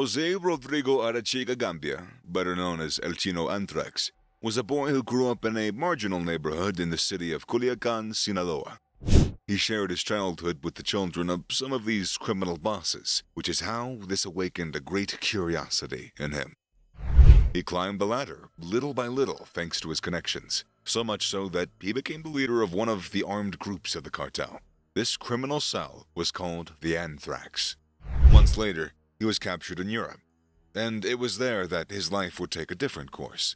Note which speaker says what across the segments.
Speaker 1: José Rodrigo Aréchiga Gamboa, better known as El Chino Anthrax, was a boy who grew up in a marginal neighborhood in the city of Culiacan, Sinaloa. He shared his childhood with the children of some of these criminal bosses, which is how this awakened a great curiosity in him. He climbed the ladder, little by little, thanks to his connections, so much so that he became the leader of one of the armed groups of the cartel. This criminal cell was called the Anthrax. Months later, he was captured in Europe, and it was there that his life would take a different course.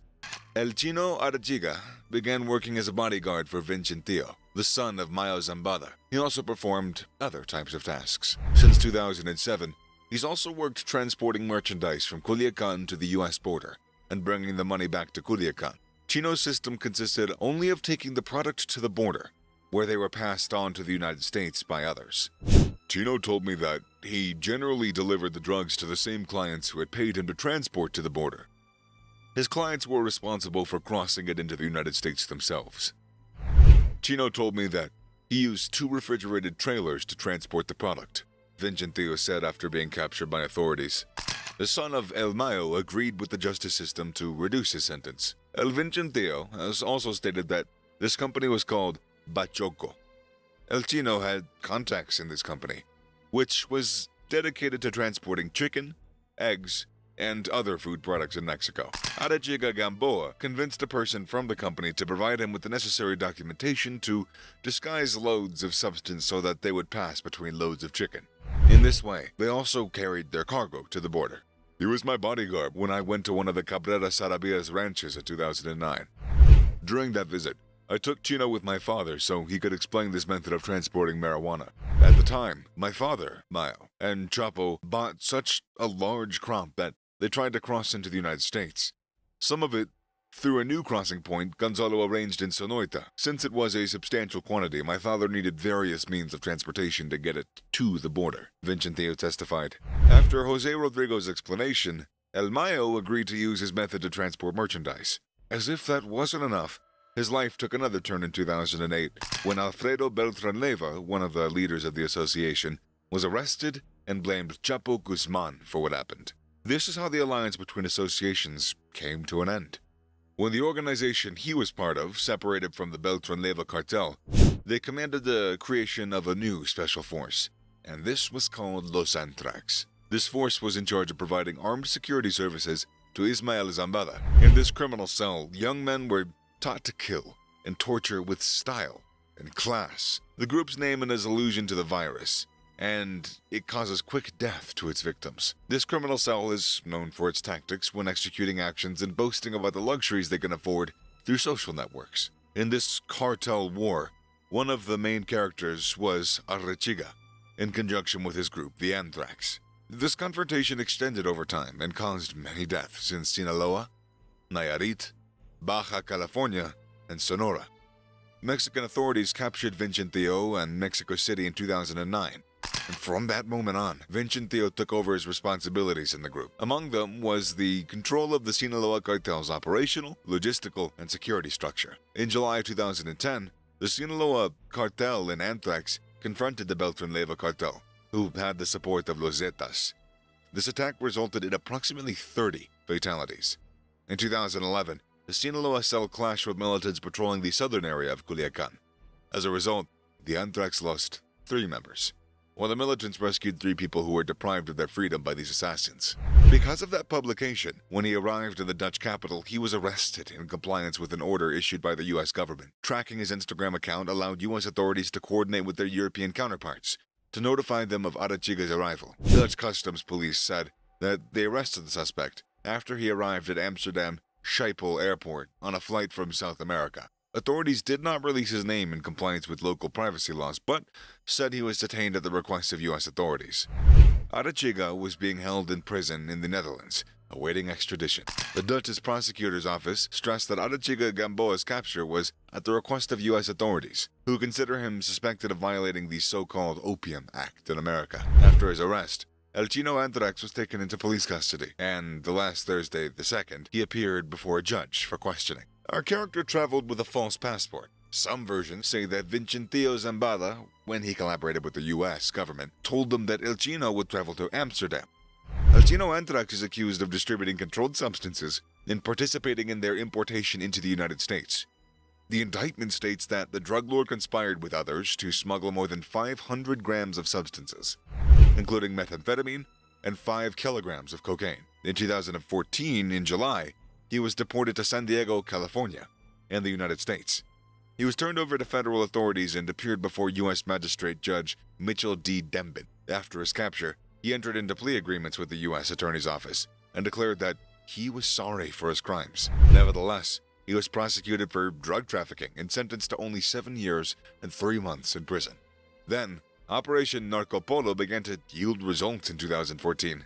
Speaker 1: El Chino Aréchiga began working as a bodyguard for Vincentillo, the son of Mayo Zambada. He also performed other types of tasks. Since 2007, he's also worked transporting merchandise from Culiacan to the US border and bringing the money back to Culiacan. Chino's system consisted only of taking the product to the border, where they were passed on to the United States by others. Chino told me that he generally delivered the drugs to the same clients who had paid him to transport to the border. His clients were responsible for crossing it into the United States themselves. Chino told me that he used 2 refrigerated trailers to transport the product. Vincentillo said after being captured by authorities. The son of El Mayo agreed with the justice system to reduce his sentence. El Vincentillo has also stated that this company was called Bachoco. El Chino had contacts in this company, which was dedicated to transporting chicken, eggs, and other food products in Mexico. Aréchiga Gamboa convinced a person from the company to provide him with the necessary documentation to disguise loads of substance so that they would pass between loads of chicken. In this way, they also carried their cargo to the border. He was my bodyguard when I went to one of the Cabrera Sarabia's ranches in 2009. During that visit, I took Chino with my father so he could explain this method of transporting marijuana. At the time, my father, Mayo, and Chapo bought such a large crop that they tried to cross into the United States. Some of it through a new crossing point Gonzalo arranged in Sonoita. Since it was a substantial quantity, my father needed various means of transportation to get it to the border, Vincentillo testified. After José Rodrigo's explanation, El Mayo agreed to use his method to transport merchandise. As if that wasn't enough, his life took another turn in 2008 when Alfredo Beltran-Leyva, one of the leaders of the association, was arrested and blamed Chapo Guzman for what happened. This is how the alliance between associations came to an end. When the organization he was part of separated from the Beltran-Leyva cartel, they commanded the creation of a new special force, and this was called Los Anthrax. This force was in charge of providing armed security services to Ismael Zambada. In this criminal cell, young men were taught to kill and torture with style and class. The group's name is an allusion to the virus, and it causes quick death to its victims. This criminal cell is known for its tactics when executing actions and boasting about the luxuries they can afford through social networks. In this cartel war, one of the main characters was Aréchiga, in conjunction with his group, the Anthrax. This confrontation extended over time and caused many deaths in Sinaloa, Nayarit, Baja California, and Sonora. Mexican authorities captured Vincentillo and Mexico City in 2009. And from that moment on, Vincentillo took over his responsibilities in the group. Among them was the control of the Sinaloa cartel's operational, logistical, and security structure. In July 2010, the Sinaloa cartel and Anthrax confronted the Beltran-Leyva cartel, who had the support of Los Zetas. This attack resulted in approximately 30 fatalities. In 2011, the Sinaloa cell clashed with militants patrolling the southern area of Culiacan. As a result, the Anthrax lost 3 members, while the militants rescued 3 people who were deprived of their freedom by these assassins. Because of that publication, when he arrived in the Dutch capital, he was arrested in compliance with an order issued by the U.S. government. Tracking his Instagram account allowed U.S. authorities to coordinate with their European counterparts to notify them of Aréchiga's arrival. Dutch customs police said that they arrested the suspect after he arrived at Amsterdam Schiphol Airport on a flight from South America. Authorities did not release his name in compliance with local privacy laws, but said he was detained at the request of U.S. authorities. Aréchiga was being held in prison in the Netherlands, awaiting extradition. The Dutch prosecutor's office stressed that Aréchiga Gamboa's capture was at the request of U.S. authorities, who consider him suspected of violating the so-called Opium Act in America. After his arrest, El Chino Anthrax was taken into police custody, and the last Thursday, the 2nd, he appeared before a judge for questioning. Our character traveled with a false passport. Some versions say that Vincentillo Zambada, when he collaborated with the U.S. government, told them that El Chino would travel to Amsterdam. El Chino Anthrax is accused of distributing controlled substances and participating in their importation into the United States. The indictment states that the drug lord conspired with others to smuggle more than 500 grams of substances, including methamphetamine and 5 kilograms of cocaine. In 2014, in July, he was deported to San Diego, California, in the United States. He was turned over to federal authorities and appeared before U.S. Magistrate Judge Mitchell D. Dembin. After his capture, he entered into plea agreements with the U.S. Attorney's Office and declared that he was sorry for his crimes. Nevertheless, he was prosecuted for drug trafficking and sentenced to only 7 years and 3 months in prison. Then, Operation Narco Polo began to yield results in 2014.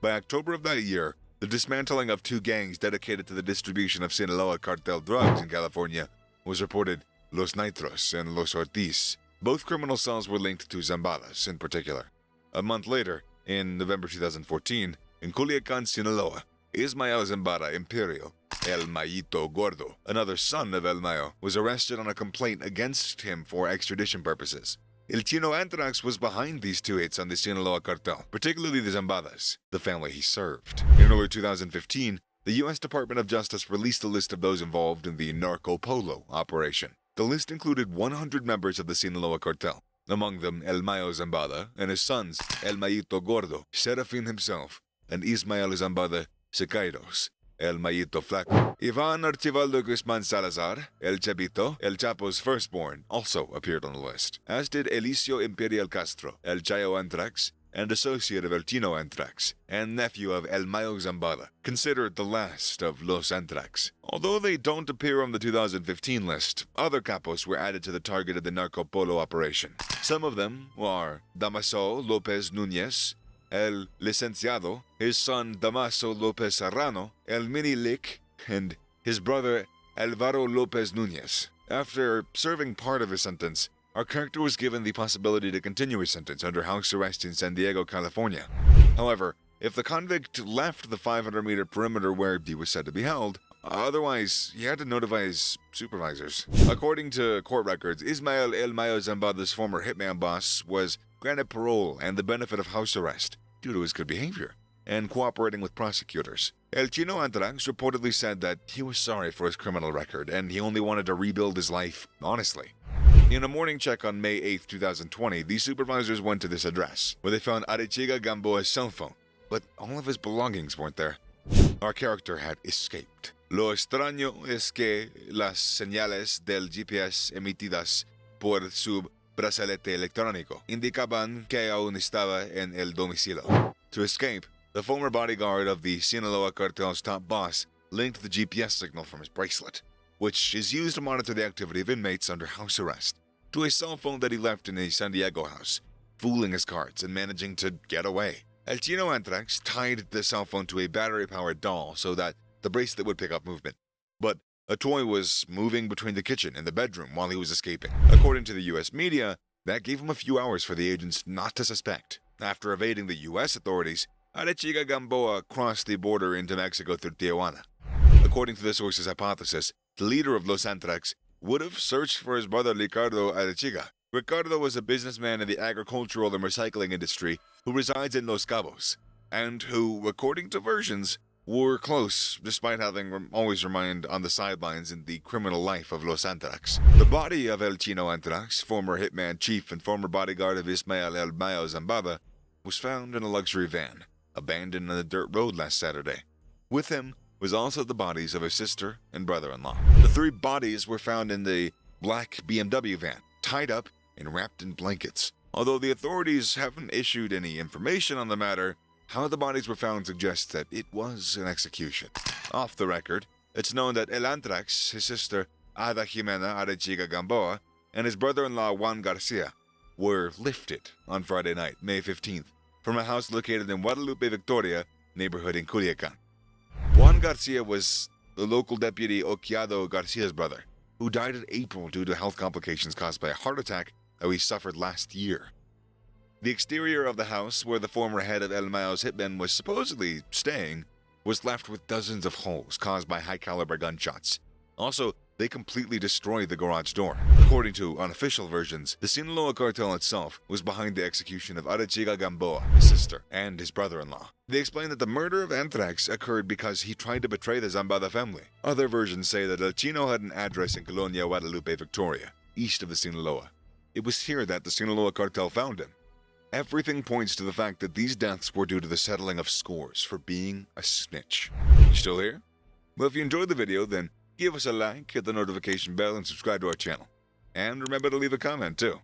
Speaker 1: By October of that year, the dismantling of 2 gangs dedicated to the distribution of Sinaloa cartel drugs in California was reported. Los Nitros and Los Ortiz. Both criminal cells were linked to Zambadas in particular. A month later, in November 2014, in Culiacan, Sinaloa, Ismael Zambada Imperial, El Mayito Gordo, another son of El Mayo, was arrested on a complaint against him for extradition purposes. El Chino Anthrax was behind these 2 hits on the Sinaloa cartel, particularly the Zambadas, the family he served. In early 2015, the U.S. Department of Justice released a list of those involved in the Narco Polo operation. The list included 100 members of the Sinaloa cartel, among them El Mayo Zambada and his sons El Mayito Gordo, Serafin himself, and Ismael Zambada Siqueiros, El Mayito Flaco. Ivan Archibaldo Guzman Salazar, El Chavito, El Chapo's firstborn, also appeared on the list, as did Elicio Imperial Castro, El Chino Anthrax, and associate of El Chino Anthrax, and nephew of El Mayo Zambada, considered the last of Los Anthrax. Although they don't appear on the 2015 list, other capos were added to the target of the Narco Polo operation. Some of them are Damaso Lopez Nunez, El Licenciado, his son Damaso Lopez Serrano, El Mini Lick, and his brother Alvaro Lopez Nunez. After serving part of his sentence, our character was given the possibility to continue his sentence under house arrest in San Diego, California. However, if the convict left the 500-meter perimeter where he was said to be held, otherwise he had to notify his supervisors. According to court records, Ismael El Mayo Zambada's former hitman boss was granted parole and the benefit of house arrest due to his good behavior and cooperating with prosecutors. El Chino Anthrax reportedly said that he was sorry for his criminal record and he only wanted to rebuild his life honestly. In a morning check on May 8, 2020, the supervisors went to this address, where they found Aréchiga Gamboa's cell phone, but all of his belongings weren't there. Our character had escaped. Lo extraño es que las señales del GPS emitidas por su brazalete electrónico indicaban que aún estaba en el domicilio. To escape, the former bodyguard of the Sinaloa cartel's top boss linked the GPS signal from his bracelet, which is used to monitor the activity of inmates under house arrest, to a cell phone that he left in a San Diego house, fooling his guards and managing to get away. El Chino Anthrax tied the cell phone to a battery-powered doll so that the bracelet would pick up movement. But a toy was moving between the kitchen and the bedroom while he was escaping. According to the U.S. media, that gave him a few hours for the agents not to suspect. After evading the U.S. authorities, Aréchiga Gamboa crossed the border into Mexico through Tijuana. According to the source's hypothesis, the leader of Los Anthrax would have searched for his brother Ricardo Aréchiga. Ricardo was a businessman in the agricultural and recycling industry who resides in Los Cabos, and who, according to versions, were close despite having always remained on the sidelines in the criminal life of Los Anthrax. The body of El Chino Anthrax, former hitman chief and former bodyguard of Ismael El Mayo Zambada, was found in a luxury van, abandoned on a dirt road last Saturday. With him was also the bodies of his sister and brother-in-law. The 3 bodies were found in the black BMW van, tied up and wrapped in blankets. Although the authorities haven't issued any information on the matter, how the bodies were found suggests that it was an execution. Off the record, it's known that El Anthrax, his sister Ada Jimena Aréchiga Gamboa, and his brother-in-law Juan Garcia were lifted on Friday night, May 15th, from a house located in Guadalupe, Victoria, neighborhood in Culiacan. Juan Garcia was the local deputy Oquiado Garcia's brother, who died in April due to health complications caused by a heart attack that he suffered last year. The exterior of the house, where the former head of El Mayo's hitmen was supposedly staying, was left with dozens of holes caused by high-caliber gunshots. Also, they completely destroyed the garage door. According to unofficial versions, the Sinaloa cartel itself was behind the execution of Aréchiga Gamboa, his sister, and his brother-in-law. They explain that the murder of Anthrax occurred because he tried to betray the Zambada family. Other versions say that El Chino had an address in Colonia Guadalupe, Victoria, east of the Sinaloa. It was here that the Sinaloa cartel found him. Everything points to the fact that these deaths were due to the settling of scores for being a snitch. You still here? Well, if you enjoyed the video, then give us a like, hit the notification bell, and subscribe to our channel. And remember to leave a comment too.